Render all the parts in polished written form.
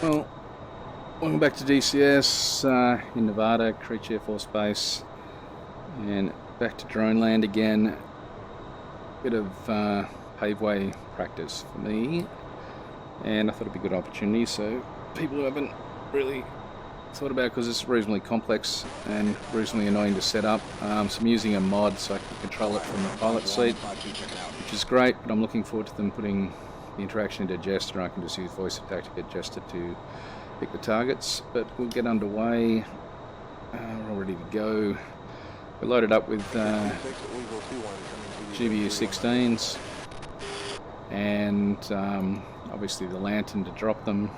Well, welcome back to DCS in Nevada, Creech Air Force Base, and back to Droneland again. Bit of paveway practice for me, and I thought it'd be a good opportunity so people who haven't really thought about it, because it's reasonably complex and reasonably annoying to set up. So I'm using a mod so I can control it from the pilot seat, which is great, but I'm looking forward to them putting the interaction into Jester. I can just use voice attack to get Jester to pick the targets. But we'll get underway. We're all ready to go. We're loaded up with GBU 16s and obviously the Lantern to drop them.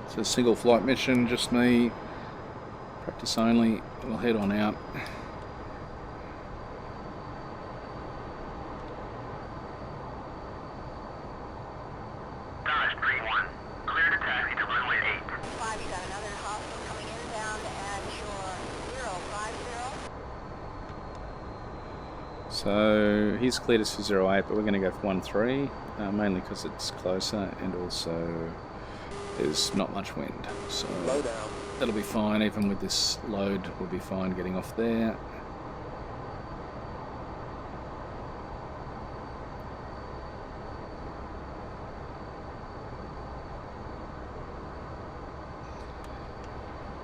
It's a single flight mission, just me, practice only. We'll head on out. So he's cleared us for 08, but we're going to go for 13, mainly because it's closer and also there's not much wind. So that'll be fine, even with this load, we'll be fine getting off there.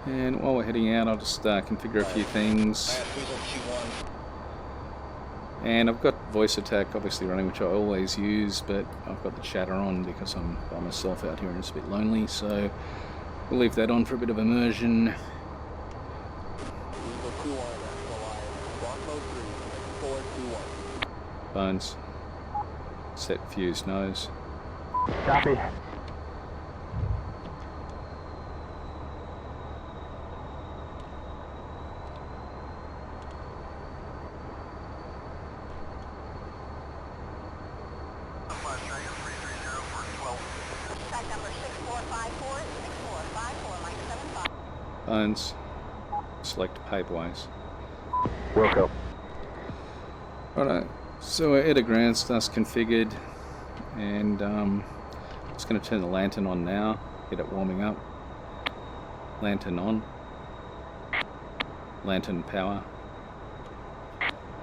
And while we're heading out, I'll just configure a few things. And I've got voice attack obviously running, which I always use, but I've got the chatter on because I'm by myself out here and it's a bit lonely, so we'll leave that on for a bit of immersion. Bones. Set fuse nose. Copy. Bones. Select paveways. Wilco. Alright, so our air to ground stuff's configured, and just going to turn the lantern on now, get it warming up. Lantern on. Lantern power.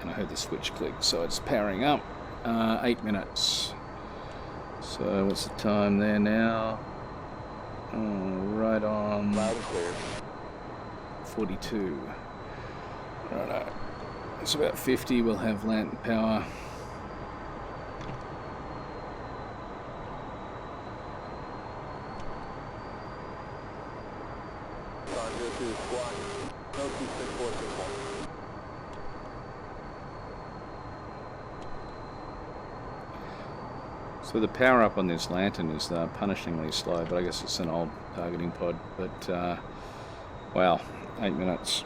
And I heard the switch click, so it's powering up. 8 minutes. So what's the time there now? Oh, right on. Loud and clear. 42. Righto. It's about 50. We'll have lantern power. So the power up on this lantern is punishingly slow, but I guess it's an old targeting pod. But wow, 8 minutes.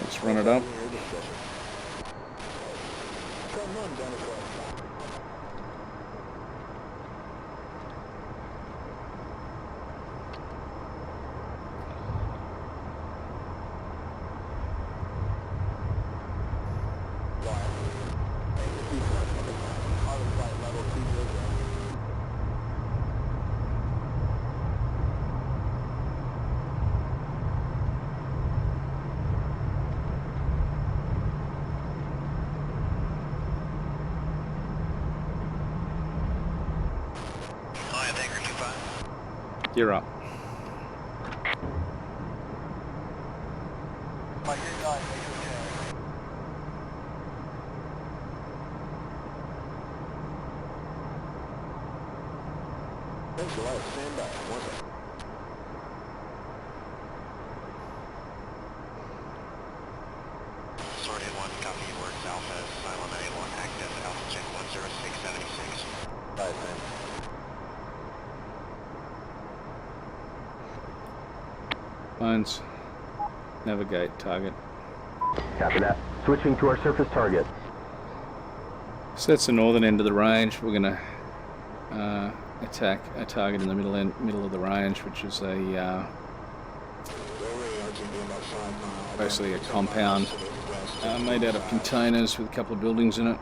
Let's run it up. You're up. Thanks a lot. Stand by. One second. Sorted 1, copy words Alpha, Silo 91, active, Alpha check 10676. Right, man. Bones. Navigate target. Copy that. Switching to our surface target. So that's the northern end of the range. We're going to attack a target in the middle of the range, which is a basically a compound made out of containers with a couple of buildings in it.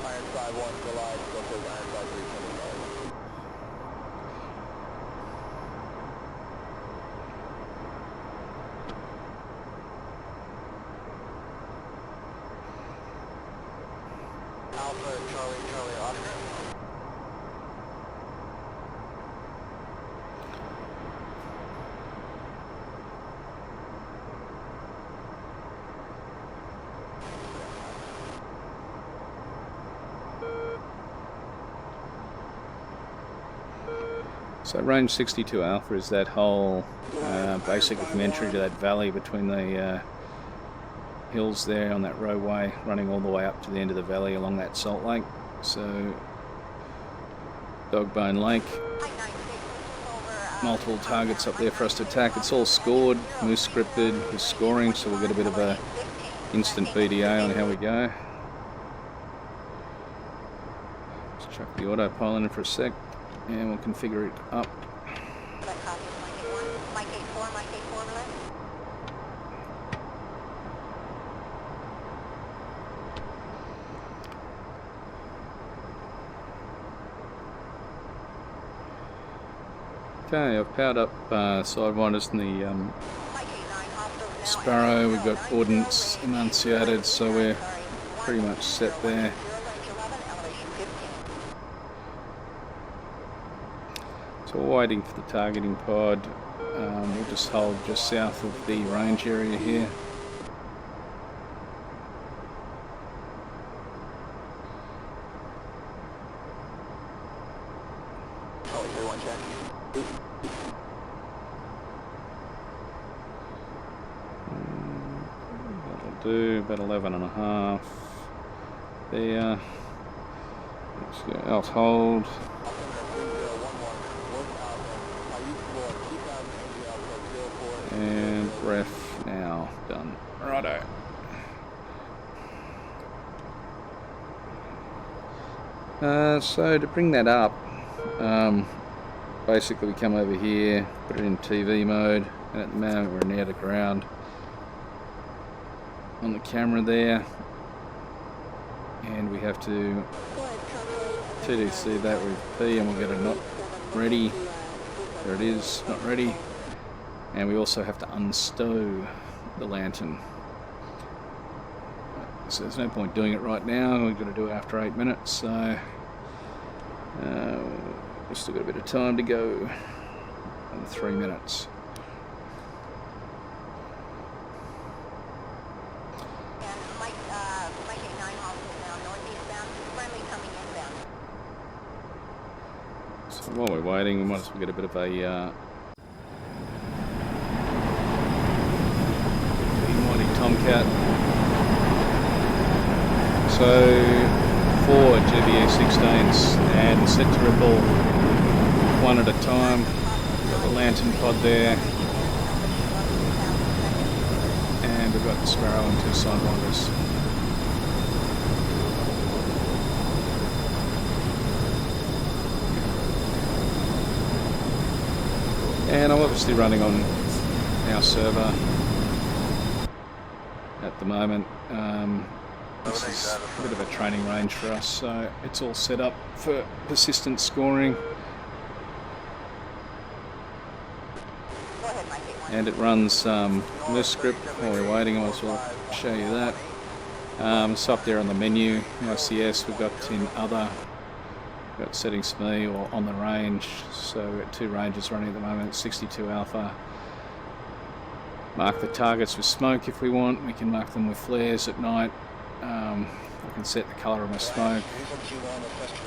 Iron 5-1, July, located Iron 5-3, Alpha, Charlie, Oscar. So range 62 Alpha is that whole basically from entry to that valley between the hills there on that roadway, running all the way up to the end of the valley along that salt lake. So Dogbone Lake, multiple targets up there for us to attack. It's all scored, Moose scripted, with scoring, so we'll get a bit of a instant BDA on how we go. Let's chuck the autopilot in for a sec. And we'll configure it up. Okay, I've powered up sidewinders in the Sparrow. We've got ordnance enunciated, so we're pretty much set there. So we're waiting for the targeting pod. We'll just hold just south of the range area here. That'll do about 11.5 there. Let's go, else hold. And ref now done. Righto. So to bring that up, basically we come over here, put it in TV mode, and at the moment we're near the ground on the camera there, and we have to TDC that with P, and we'll get it not ready. There it is, not ready. And we also have to unstow the lantern. So there's no point doing it right now. We've got to do it after 8 minutes. So we've still got a bit of time to go. Another 3 minutes. So while we're waiting, we might as well get a bit of a Tomcat. So 4 GBU 16s and set to ripple one at a time. Got the lantern pod there, and we've got the Sparrow and 2 sidewinders. And I'm obviously running on our server at the moment. This is a bit of a training range for us, so it's all set up for persistent scoring. And it runs Moose script while we're waiting. I might as well show you that. So up there on the menu, ICS, we've got in other, we've got settings for me or on the range. So we've got 2 ranges running at the moment, 62 Alpha. Mark the targets with smoke if we want. We can mark them with flares at night. I can set the colour of my smoke,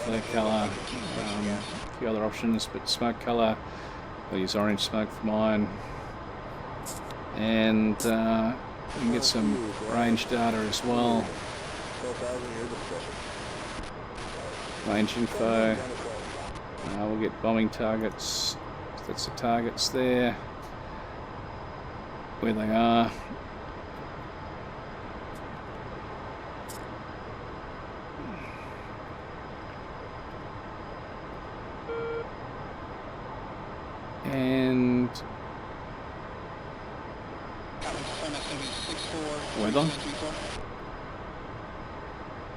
flare colour, a few other options, but smoke colour, I'll use orange smoke for mine. And you can get some range data as well. Range info. We'll get bombing targets. That's the targets there, where they are. weather.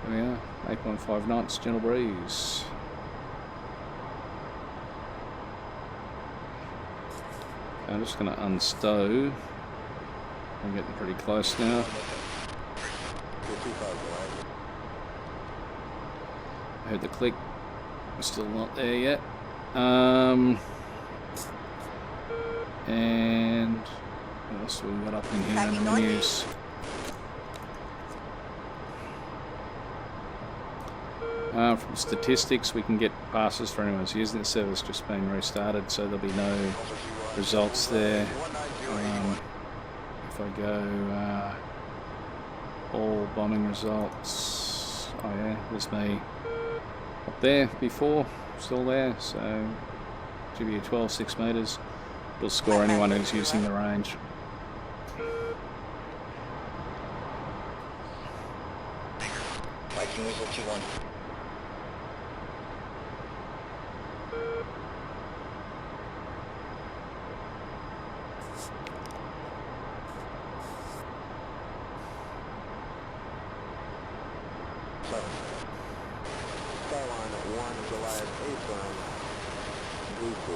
There we are, 8.5 knots, gentle breeze. I'm just going to unstow. I'm getting pretty close now. I heard the click. We're still not there yet. And what else have we got up in here in the menus? From statistics, we can get passes for anyone who's using the service just being restarted, so there'll be no results there. If I go all bombing results, oh yeah, there's me up there before, still there, so GBU 12, 6 metres. It'll score anyone who's using the range. Viking Weasel 2-1. Skyline at 1, Goliath 8 Blue 4.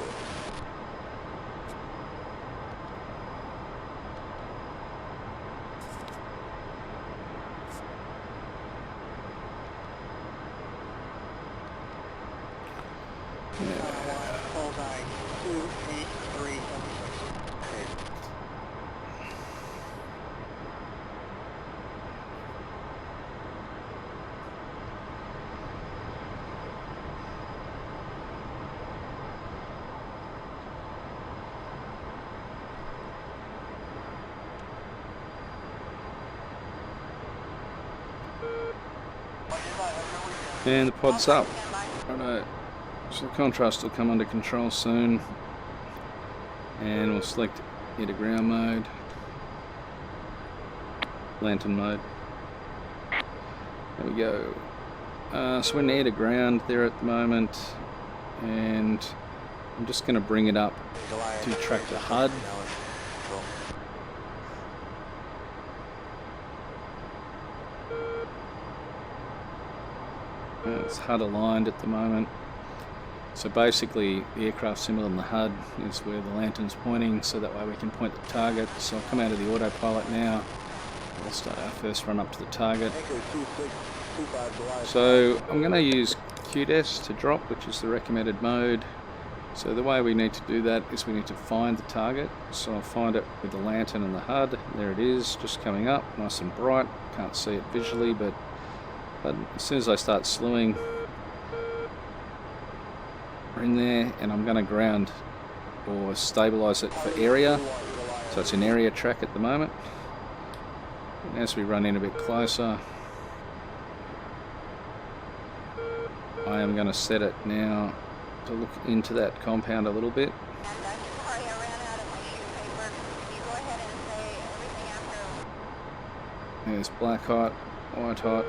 Bullseye 28376. And the pod's up. Righto. So the contrast will come under control soon. And we'll select air to ground mode. Lantern mode. There we go. So we're in air to ground there at the moment. And I'm just going to bring it up to track the HUD. It's HUD aligned at the moment. So basically the aircraft symbol in the HUD is where the lantern's pointing, so that way we can point the target. So I'll come out of the autopilot now. We'll start our first run up to the target. So I'm going to use QDES to drop, which is the recommended mode. So the way we need to do that is we need to find the target. So I'll find it with the lantern and the HUD. There it is, just coming up, nice and bright. Can't see it visually, but as soon as I start slewing, we're in there, and I'm going to ground or stabilise it for area. So it's an area track at the moment. And as we run in a bit closer, I am going to set it now to look into that compound a little bit. There's black hot, white hot.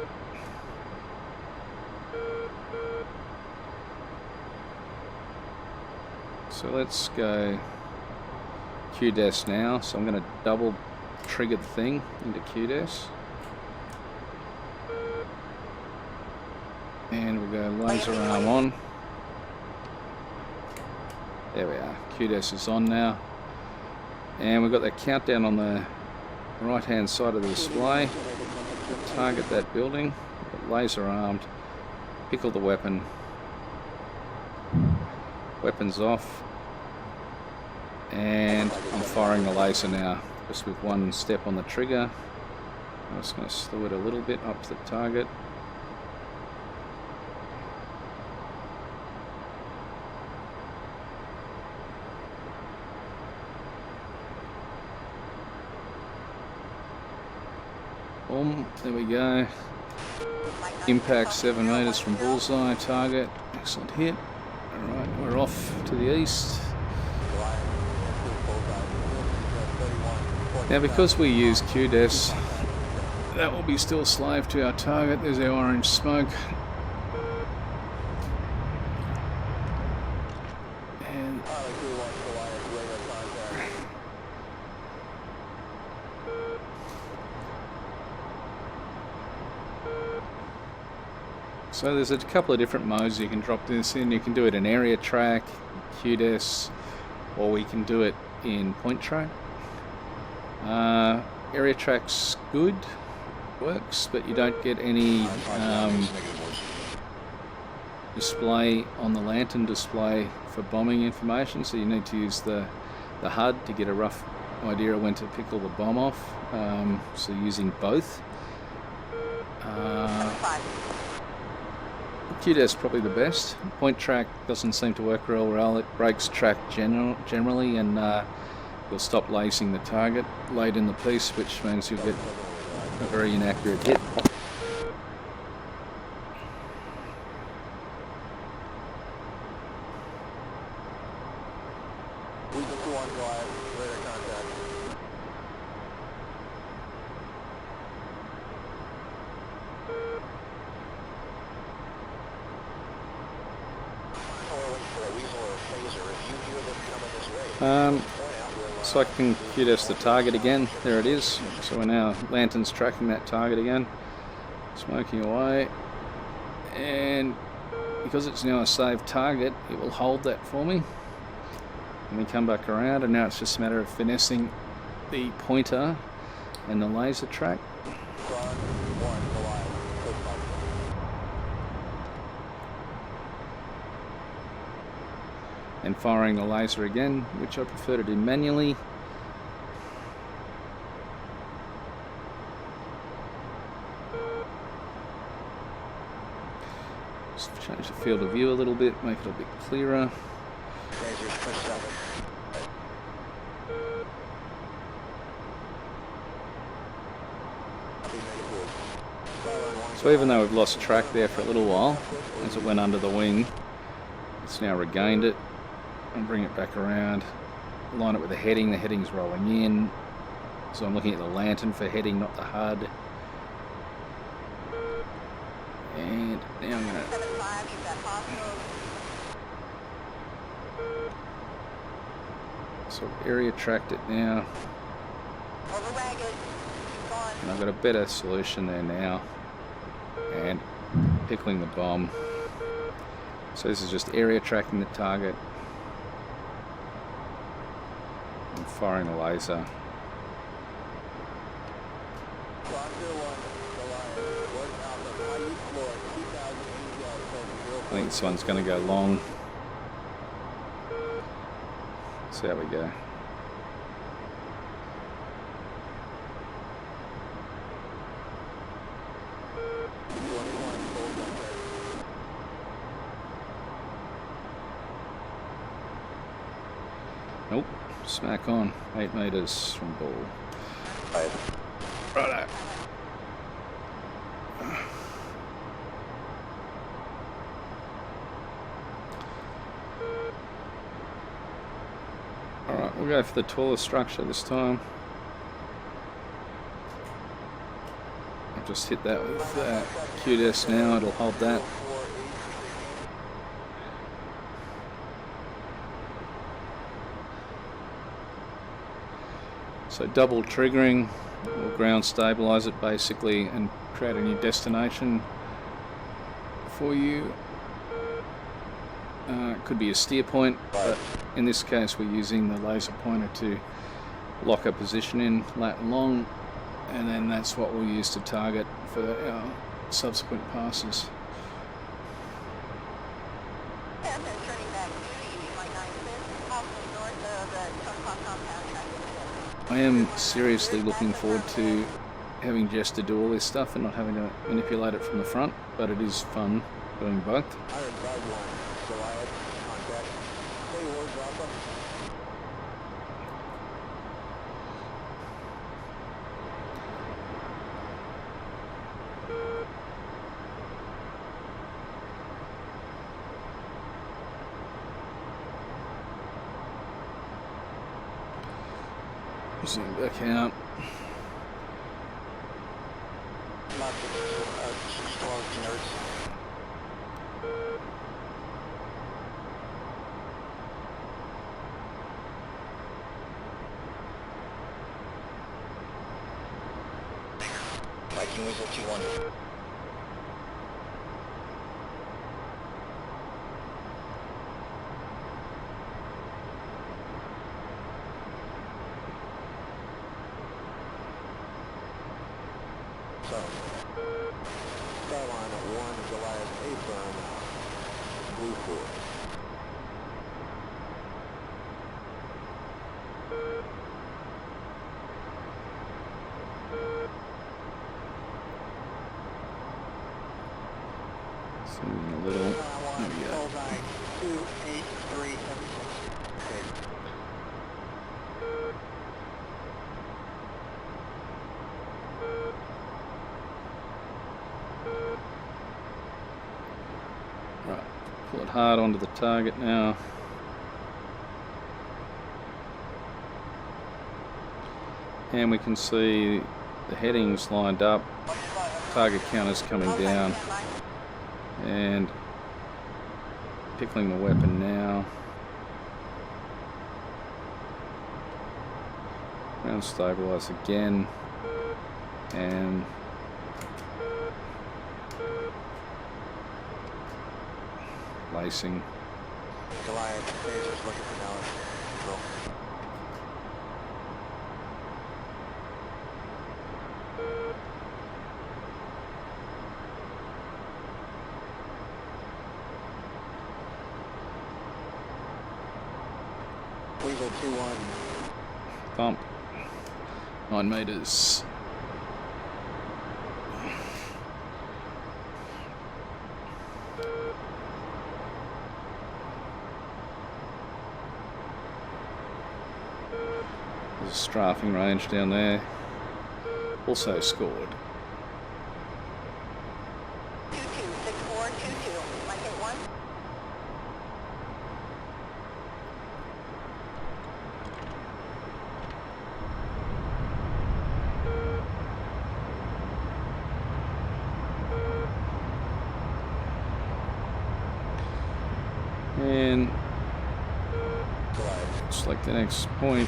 So let's go QDES now. So I'm going to double trigger the thing into QDES. And we'll go laser arm on. There we are. QDES is on now. And we've got that countdown on the right hand side of the display. Target that building. Laser armed. Pickle the weapon. Weapons off. And I'm firing the laser now, just with one step on the trigger. I'm just going to slew it a little bit up to the target. Boom, there we go. Impact 7 metres from bullseye target. Excellent hit. Alright, we're off to the east. Now because we use QDES, that will be still slave to our target. There's our orange smoke. And So there's a couple of different modes you can drop this in. You can do it in area track, QDES, or we can do it in point track. Area track's good, works, but you don't get any display on the lantern display for bombing information, so you need to use the HUD to get a rough idea of when to pickle the bomb off. So using both. QDES is probably the best. Point track doesn't seem to work real well. It breaks track generally, and you'll stop lacing the target late in the piece, which means you'll get a very inaccurate hit. So I can QDES the target again. There it is. So we're now lantern's tracking that target again, smoking away, and because it's now a saved target, it will hold that for me. And we come back around, and now it's just a matter of finessing the pointer and the laser track. And firing the laser again, which I prefer to do manually. Just change the field of view a little bit, make it a bit clearer. So even though we've lost track there for a little while, as it went under the wing, it's now regained it. And bring it back around, line it with the heading's rolling in, so I'm looking at the lantern for heading, not the HUD. And now I'm going to sort of area tracked it now, and I've got a better solution there now, and pickling the bomb. So this is just area tracking the target and firing the laser. I think this one's going to go long. See how we go. Nope, smack on. 8 meters from ball. Righto. Alright, we'll go for the taller structure this time. I'll just hit that with QDES now, it'll hold that. So double triggering will ground stabilize it basically and create a new destination for you. It could be a steer point, but in this case we're using the laser pointer to lock a position in lat and long, and then that's what we'll use to target for our subsequent passes. I am seriously looking forward to having Jess to do all this stuff and not having to manipulate it from the front, but it is fun doing both. Zoom back out. Viking Weasel 2-1. phone. Skyline at 1 Goliath A firm, Blue 4. Zooming a little. There we go. Bullseye 28376. Okay. Right, pull it hard onto the target now. And we can see the headings lined up, target counters coming down, and pickling the weapon now. Ground stabilize again, and lacing. Goliath phasers looking for knowledge. Control. Weaver 2-1. Bump. 9 meters. There's a strafing range down there. Also scored. 226422, Mike 81. And Goliath. select the next point.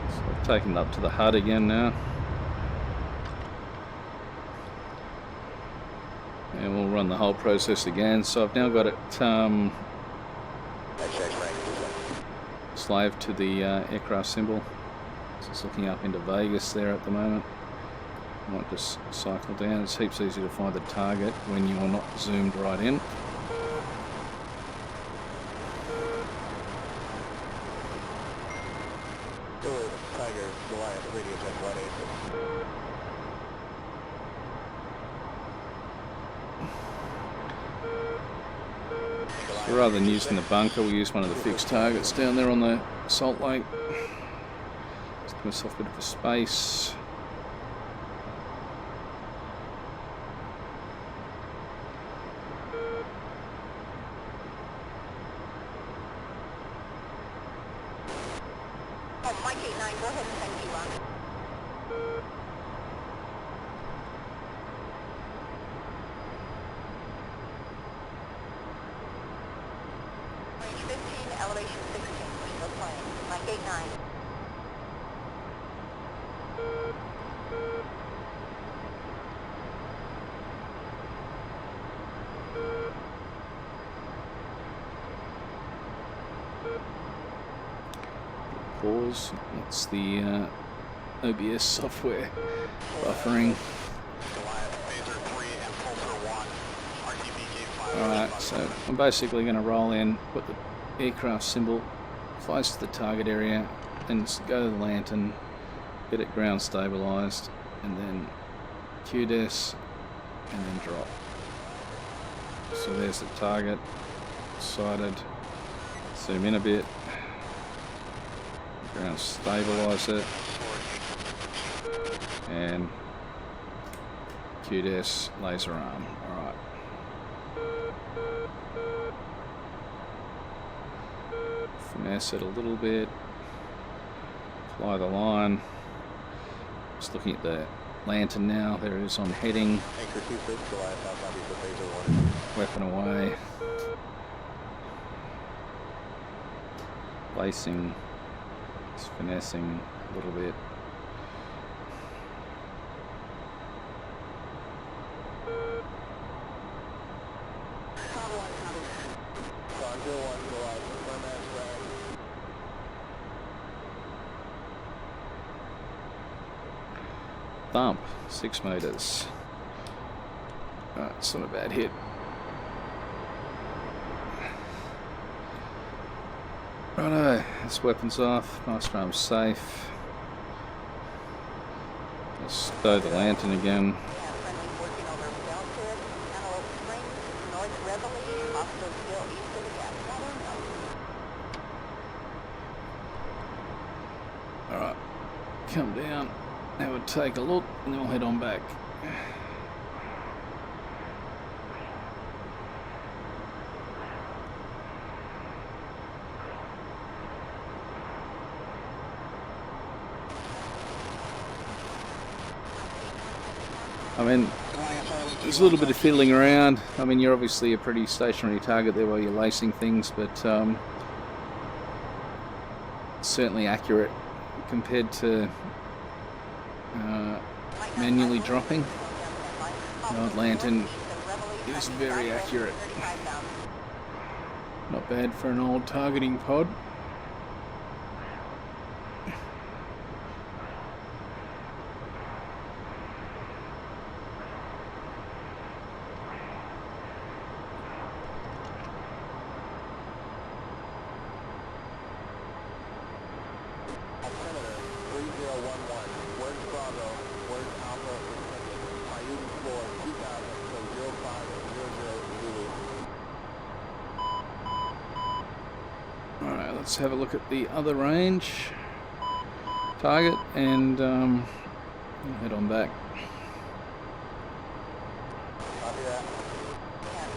So I've taken it up to the HUD again now. And we'll run the whole process again. So I've now got it slaved to the aircraft symbol. So it's looking up into Vegas there at the moment. I might just cycle down. It's heaps easier to find the target when you're not zoomed right in. Tiger, Goliath, radius at 186. So rather than using the bunker, we'll use one of the fixed targets down there on the Salt Lake. Just give myself a bit of a space. Oh, Mike 89, go ahead and send P1. Range 15, elevation 16, we're still playing. Mike 89. Pause. That's the OBS software buffering. Goliath phaser 3 and pulsar 1. RTB gate 5. Alright, so I'm basically going to roll in, put the aircraft symbol close to the target area, and go to the lantern, get it ground stabilized, and then QDES, and then drop. So there's the target, sighted, zoom in a bit, ground stabilize it, and QDES laser arm. Alright. Finesse it a little bit, apply the line. Just looking at the lantern now, there it is on heading, Anchor 26, Goliath outside for phaser 1. weapon away, lacing, just finessing a little bit. thump. 6 meters. It's not a bad hit. Righto, this weapon's off. Master arm's safe. Let's stow the lantern again. Friendly working over LANTIRN, Antelope Springs, North Reveille, hostile still east of the gap. Alright, come down, have a take a look, and then we'll head on back. I mean, there's a little bit of fiddling around. I mean, you're obviously a pretty stationary target there while you're lacing things, but certainly accurate compared to manually dropping. The old lantern is very accurate. Not bad for an old targeting pod. Alright, let's have a look at the other range target and we'll head on back.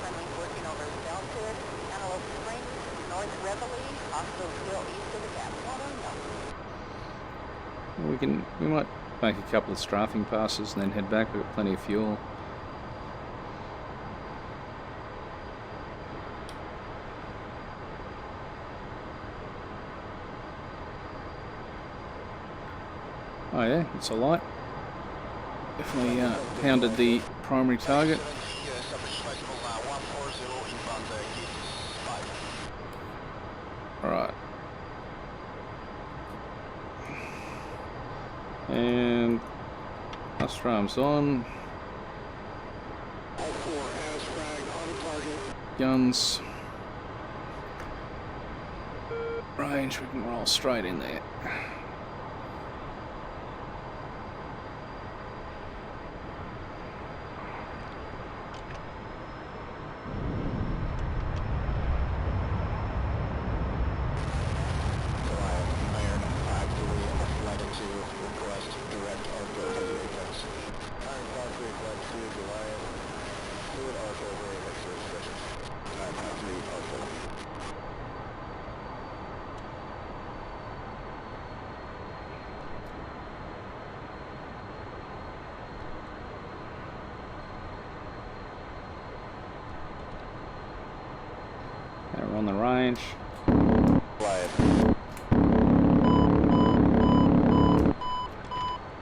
Friendly working over LANTIRN, Antelope Springs, North Reveille, hostile still east of the gap. We might make a couple of strafing passes and then head back. We've got plenty of fuel. Oh yeah, it's a light. Definitely pounded the primary target. Alright. And master arms on. Guns. Range, we can roll straight in there. Now we're on the range.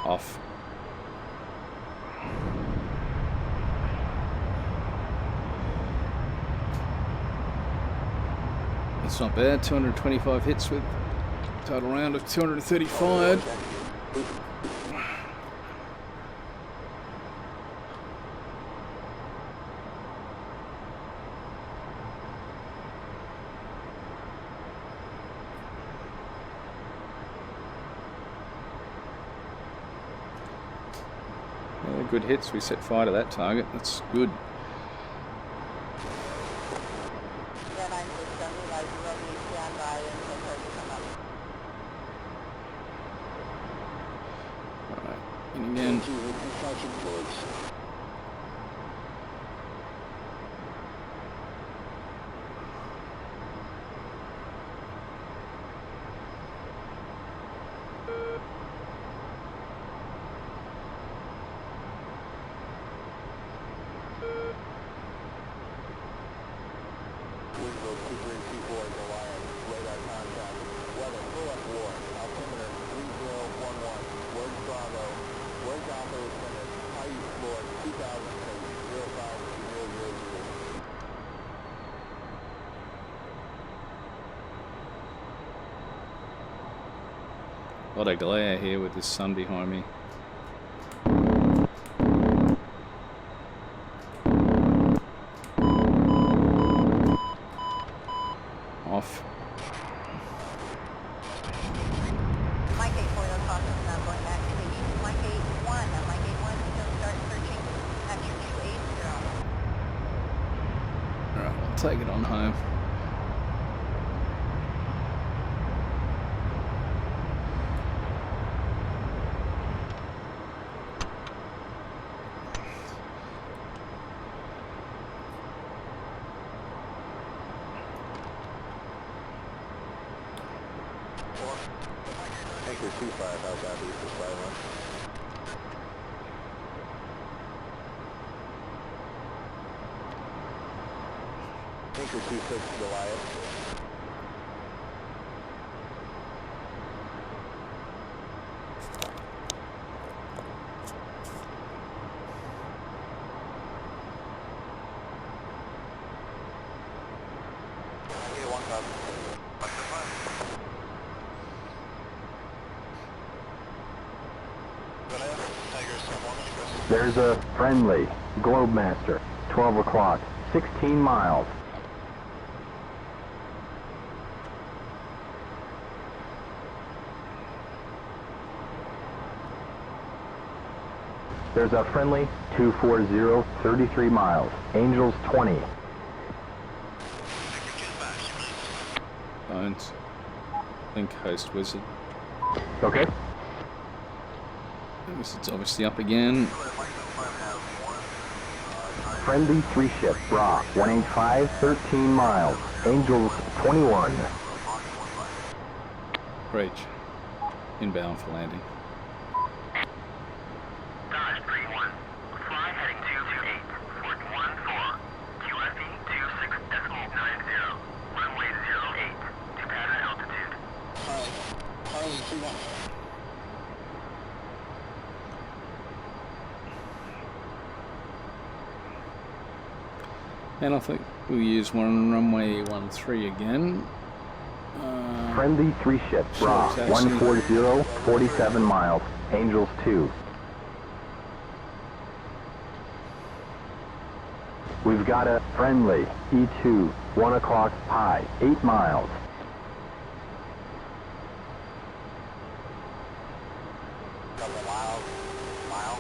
Off. That's not bad. 225 hits with total round of 235. Yeah, good hits. We set fire to that target. That's good. Alright, and again. A lot of glare here with this sun behind me. take it on home. Anchor 25, how copy for silent? Anchor 26 Goliath. Okay, one copy. There's a friendly Globemaster, 12 o'clock, 16 miles. There's a friendly 240, 33 miles, Angels 20. Bones. Link host wizard. Okay. Wizard's obviously up again. Friendly 3-ship, Bra, 185, 13 miles, Angels 21. Breach. Inbound for landing. Dodge 31. Fly heading 228. Fort 14. QFE 26.90. Runway 08. To pattern altitude. Harley 21. And I think we'll use runway 13 again. Friendly 3-ship, Bra, Sure, it's actually- 140, 47 miles, Angels 2. We've got a friendly E2, 1 o'clock high, 8 miles. Couple miles. Mile.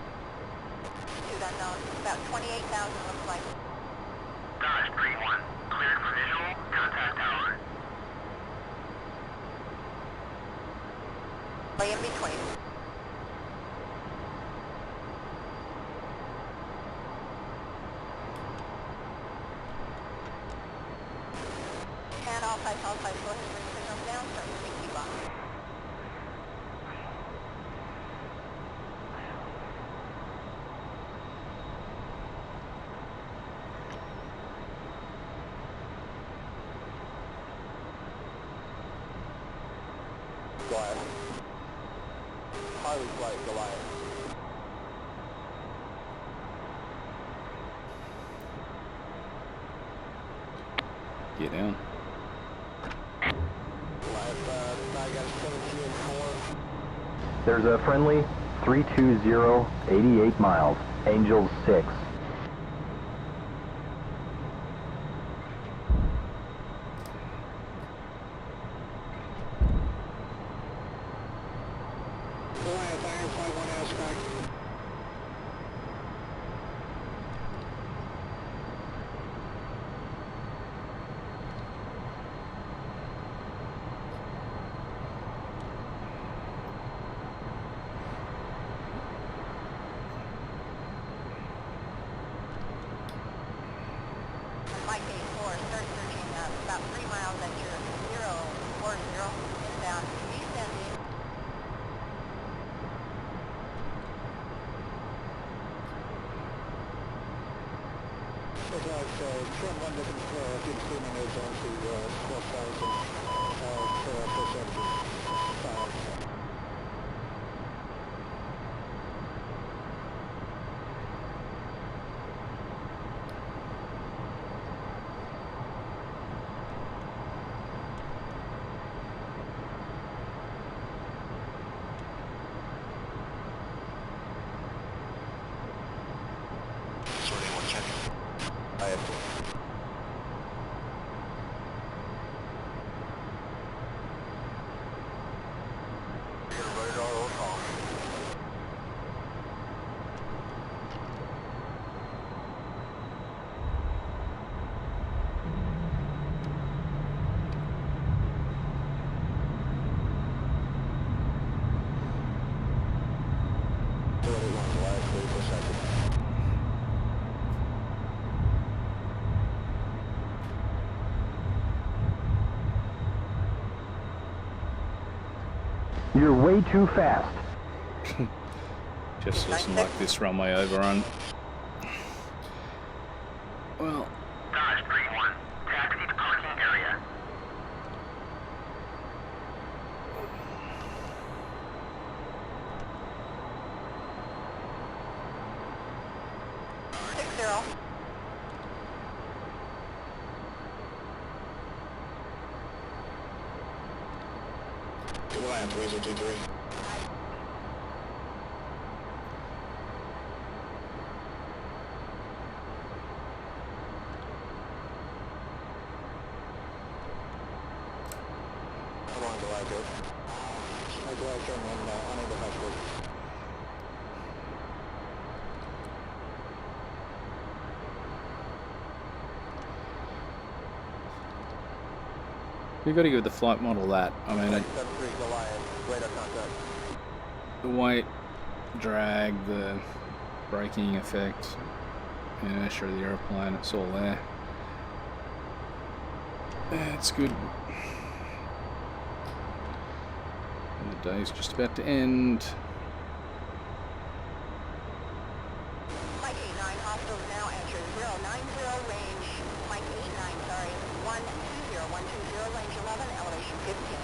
Pursuit unknown. About 28,000 looks like. Dodge 31. Cleared for visual. Contact tower. Lay in between. And all five, go ahead and bring signals down, so we can keep on. Goliath. Harley flight Goliath. Get down. Goliath, I got a 17 and 4. There's a friendly 320, 88 miles, Angels 6. Goliath, Iron Flight 1 aspect. And Mike 84, start searching about 3 miles at your 040, inbound, descending. Looks like trim 1 looking for a good steaming is on to 12,000 perception. Sorting one check. I have ready, launch live, clear for second. You're way too fast. Just doesn't like this runway overrun. Well, Dodge 3-1, taxi to parking area. Zero. Good land, 3023. How long do I go? I go out turn when unable to work. you've got to give the flight model that. I mean, 73 Goliath, radar contact. the weight, drag, the braking effect, inertia of the aeroplane, it's all there. Yeah, it's good. And the day's just about to end. Mike 89, hostile now enter 090 range. Mike 89, sorry, 120, range 11, elevation 15.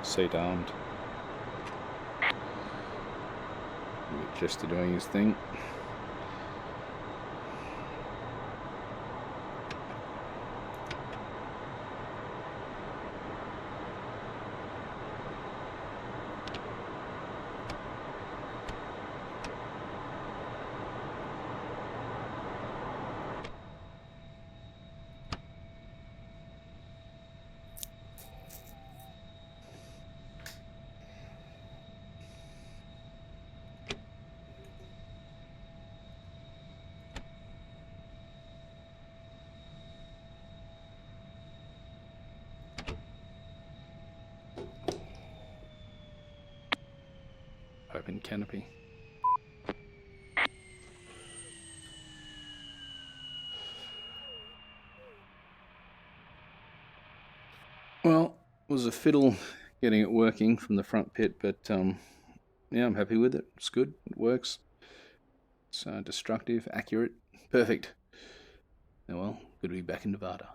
Seat armed. Jester doing his thing. Open canopy. Well, it was a fiddle getting it working from the front pit, but yeah, I'm happy with it. It's good. It works. It's destructive, accurate, perfect. Oh well, good to be back in Nevada.